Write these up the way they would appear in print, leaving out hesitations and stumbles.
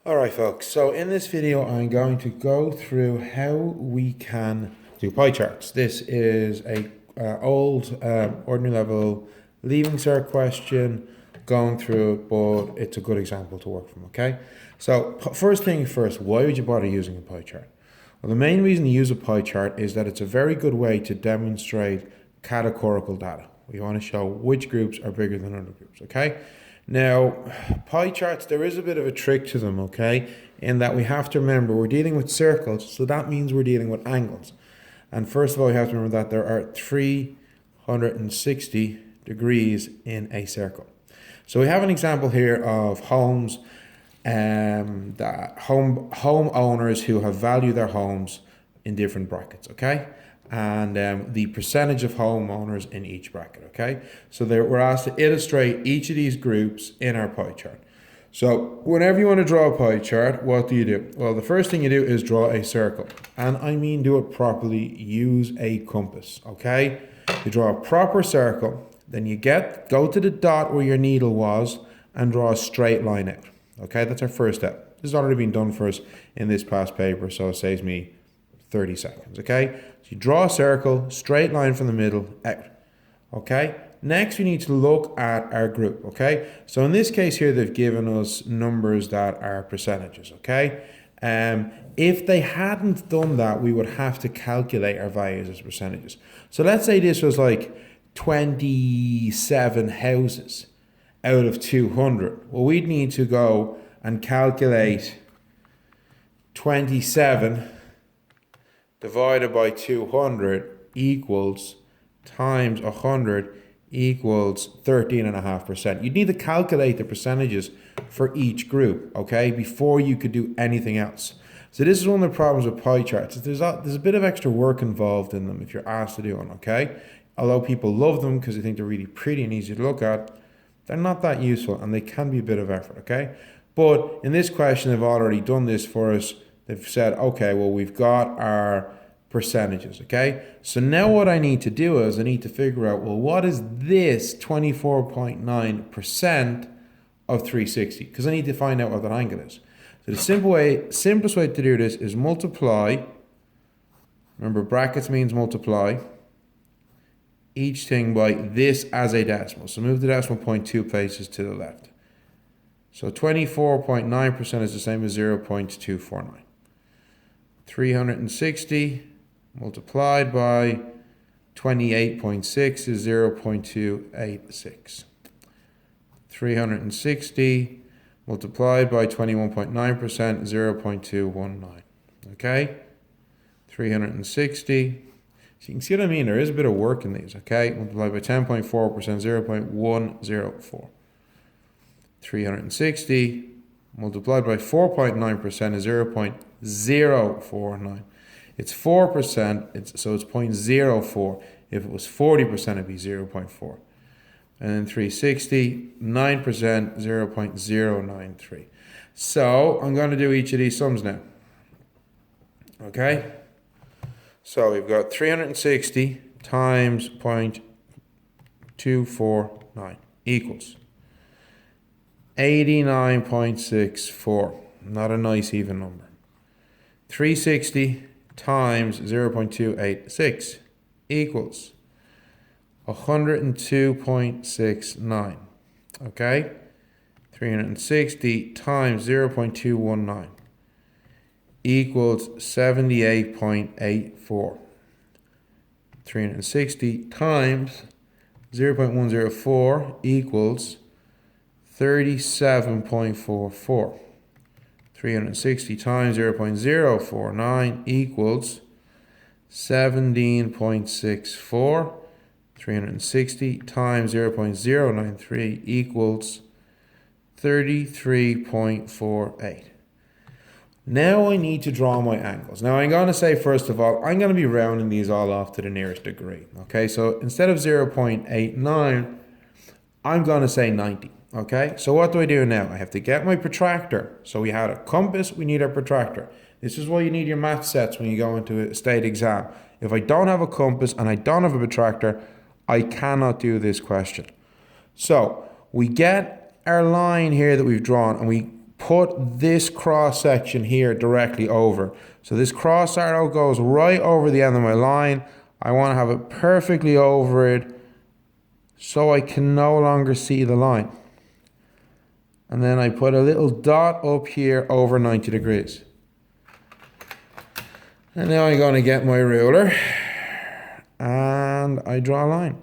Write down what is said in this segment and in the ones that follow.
Alright folks, so in this video I'm going to go through how we can do pie charts. This is a old ordinary level leaving cert question, going through it, but it's a good example to work from, okay? So first thing first, why would you bother using a pie chart? Well, the main reason to use a pie chart is that it's a very good way to demonstrate categorical data. We want to show which groups are bigger than other groups, okay? Now, pie charts, there is a bit of a trick to them, okay? In that we have to remember we're dealing with circles, so that means we're dealing with angles. And first of all, we have to remember that there are 360 degrees in a circle. So we have an example here of homes, that homeowners who have valued their homes in different brackets, okay? And the percentage of homeowners in each bracket, okay? So we're asked to illustrate each of these groups in our pie chart. So whenever you want to draw a pie chart, what do you do? Well, the first thing you do is draw a circle. And I mean do it properly, use a compass, okay? You draw a proper circle, then you go to the dot where your needle was and draw a straight line out, okay? That's our first step. This has already been done for us in this past paper, so it saves me 30 seconds, okay? So you draw a circle, straight line from the middle, out, okay? Next, we need to look at our group, okay? So in this case here, they've given us numbers that are percentages, okay? If they hadn't done that, we would have to calculate our values as percentages. So let's say this was like 27 houses out of 200. Well, we'd need to go and calculate 27 divided by 200 equals times 100 equals 13.5%. You'd need to calculate the percentages for each group, okay, before you could do anything else. So this is one of the problems with pie charts. There's a bit of extra work involved in them if you're asked to do one, okay? Although people love them because they think they're really pretty and easy to look at, they're not that useful and they can be a bit of effort, okay? But in this question, they've already done this for us. They've said, okay, well, we've got our percentages, okay? So now what I need to do is I need to figure out, well, what is this 24.9% of 360? Because I need to find out what that angle is. So the simplest way to do this is multiply. Remember, brackets means multiply each thing by this as a decimal. So move the decimal point 2 places to the left. So 24.9% is the same as 0.249. 360 multiplied by 28.6 is 0.286. 360 multiplied by 21.9%, 0.219. Okay? 360. So you can see what I mean? There is a bit of work in these, okay? Multiplied by 10.4%, 0.104. 360 multiplied by 4.9% is 0.049. It's 4%, so it's 0.04. If it was 40%, it'd be 0.4. And then 360, 9%, 0.093. So I'm going to do each of these sums now. Okay? So we've got 360 times 0.249 equals 89.64. Not a nice even number. 360 times 0.286 equals 102.69. Okay? 360 times 0.219 equals 78.84. 360 times 0.104 equals 37.44. 360 times 0.049 equals 17.64. 360 times 0.093 equals 33.48. Now I need to draw my angles. Now I'm going to say, first of all, I'm going to be rounding these all off to the nearest degree. Okay, so instead of 0.89, I'm going to say 90. Okay, so what do I do now? I have to get my protractor. So we had a compass, we need a protractor. This is why you need your math sets when you go into a state exam. If I don't have a compass and I don't have a protractor, I cannot do this question. So we get our line here that we've drawn and we put this cross section here directly over. So this cross arrow goes right over the end of my line. I want to have it perfectly over it so I can no longer see the line. And then I put a little dot up here over 90 degrees. And now I'm going to get my ruler and I draw a line.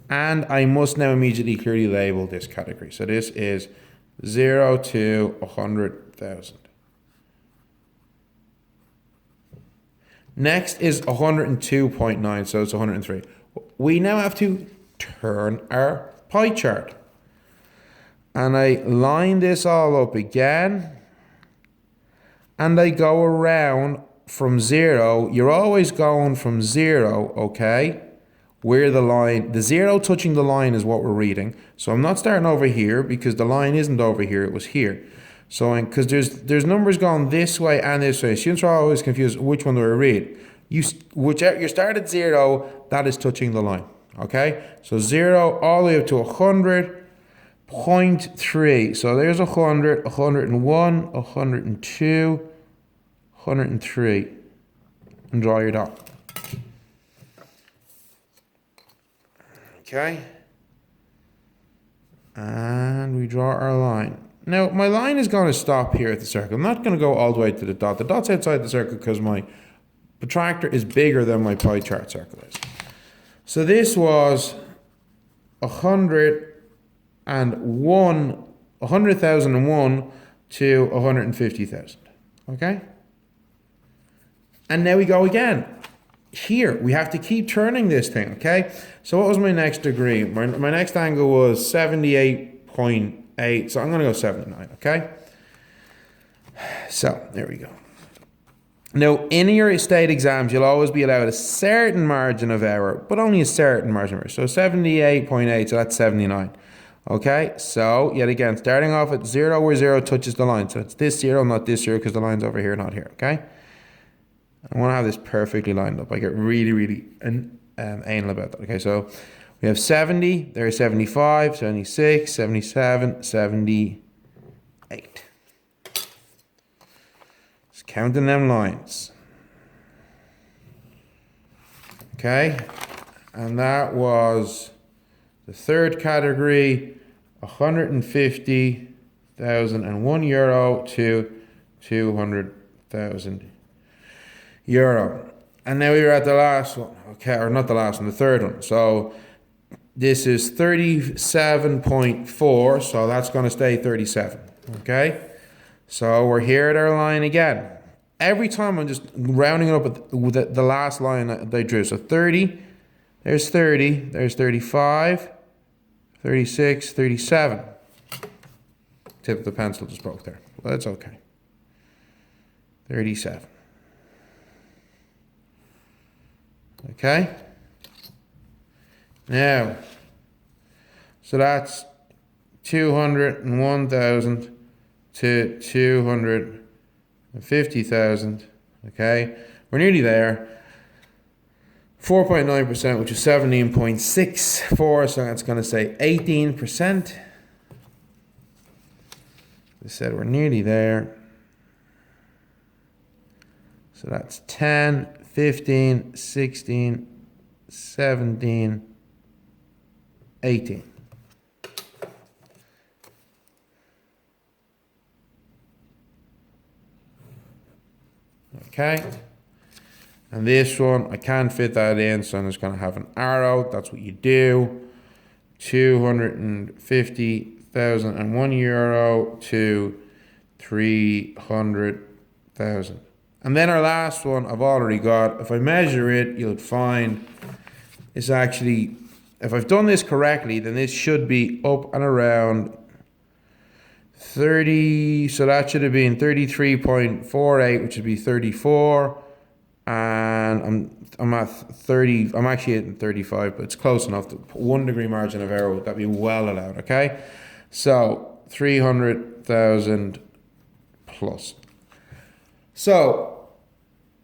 And I must now immediately clearly label this category. So this is 0 to 100,000. Next is 102.9, so it's 103. We now have to turn our pie chart. And I line this all up again. And I go around from 0. You're always going from 0, okay? Where the line, the 0 touching the line is what we're reading. So I'm not starting over here because the line isn't over here, it was here. So, because there's numbers going this way and this way. Students are always confused which one do I read. You start at 0, that is touching the line. Okay? So 0 all the way up to 100.3. So there's 100, 101, 102, 103. And draw your dot. Okay? And we draw our line. Now, my line is going to stop here at the circle. I'm not going to go all the way to the dot. The dot's outside the circle because my protractor is bigger than my pie chart circle is. So this was 100,001 to 150,000. Okay? And now we go again. Here, we have to keep turning this thing, okay? So what was my next degree? My next angle was 78.8. So I'm going to go 79, okay? So, there we go. Now, in your state exams, you'll always be allowed a certain margin of error, but only a certain margin of error. So 78.8, so that's 79. Okay, so yet again, starting off at 0 where 0 touches the line. So it's this 0, not this 0, because the line's over here, not here, okay? I want to have this perfectly lined up. I get really, really anal about that. Okay, so we have 70, there's 75, 76, 77, 78. Just counting them lines. Okay, and that was the third category, 150,001 euro to 200,000 euro. And now we're at the last one, okay, or not the last one, the third one. So this is 37.4, so that's going to stay 37, okay? So we're here at our line again. Every time I'm just rounding it up with the last line that I drew. So 30, there's 30, there's 35, 36, 37. Tip of the pencil just broke there. Well, that's okay. 37. Okay? Now, so that's 201,000 to 250,000. Okay? We're nearly there. 4.9%, which is 17.64, so that's going to say 18%. I said we're nearly there. So that's 10, 15, 16, 17, 18. Okay. And this one, I can't fit that in, so I'm just going to have an arrow. That's what you do. 250,001 euro to 300,000. And then our last one I've already got. If I measure it, you'll find it's actually, if I've done this correctly, then this should be up and around 30. So that should have been 33.48, which would be 34. And I'm at 30. I'm actually at 35, but it's close enough. 1 degree margin of error, that'd be well allowed. Okay, so 300,000 plus. So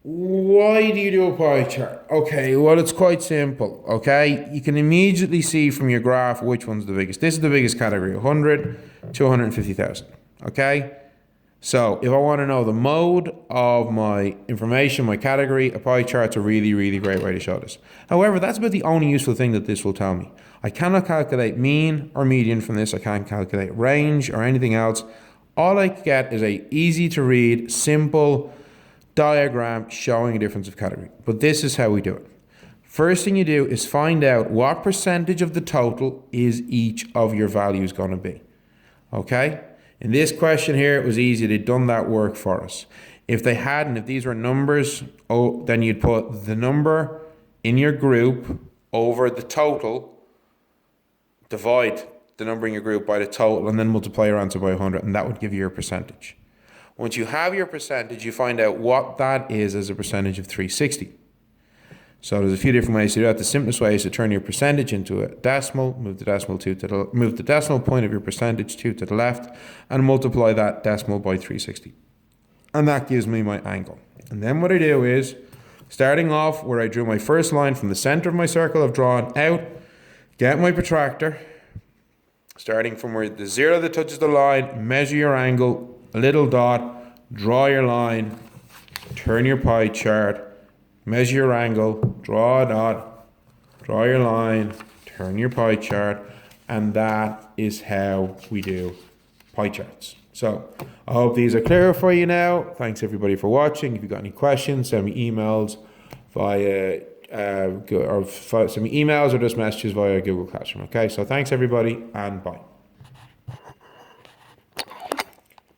Why do you do a pie chart? Okay, well, it's quite simple. Okay, you can immediately see from your graph which one's the biggest. This is the biggest category, 100 to 150,000. Okay, so if I want to know the mode of my information, my category, a pie chart's a really, really great way to show this. However, that's about the only useful thing that this will tell me. I cannot calculate mean or median from this. I can't calculate range or anything else. All I get is a easy to read, simple diagram showing a difference of category. But this is how we do it. First thing you do is find out what percentage of the total is each of your values going to be. Okay? In this question here, it was easy. They'd done that work for us. If they hadn't, if these were numbers, then you'd put the number in your group over the total, divide the number in your group by the total, and then multiply your answer by 100, and that would give you your percentage. Once you have your percentage, you find out what that is as a percentage of 360. So there's a few different ways to do that. The simplest way is to turn your percentage into a decimal, move the decimal point of your percentage 2 to the left, and multiply that decimal by 360. And that gives me my angle. And then what I do is, starting off where I drew my first line from the center of my circle I've drawn out, get my protractor, starting from where the zero that touches the line, measure your angle, a little dot, draw your line, turn your pie chart, measure your angle, draw a dot, draw your line, turn your pie chart, and that is how we do pie charts. So I hope these are clear for you now. Thanks everybody for watching. If you've got any questions, send me emails or just messages via Google Classroom. Okay, so thanks everybody, and bye.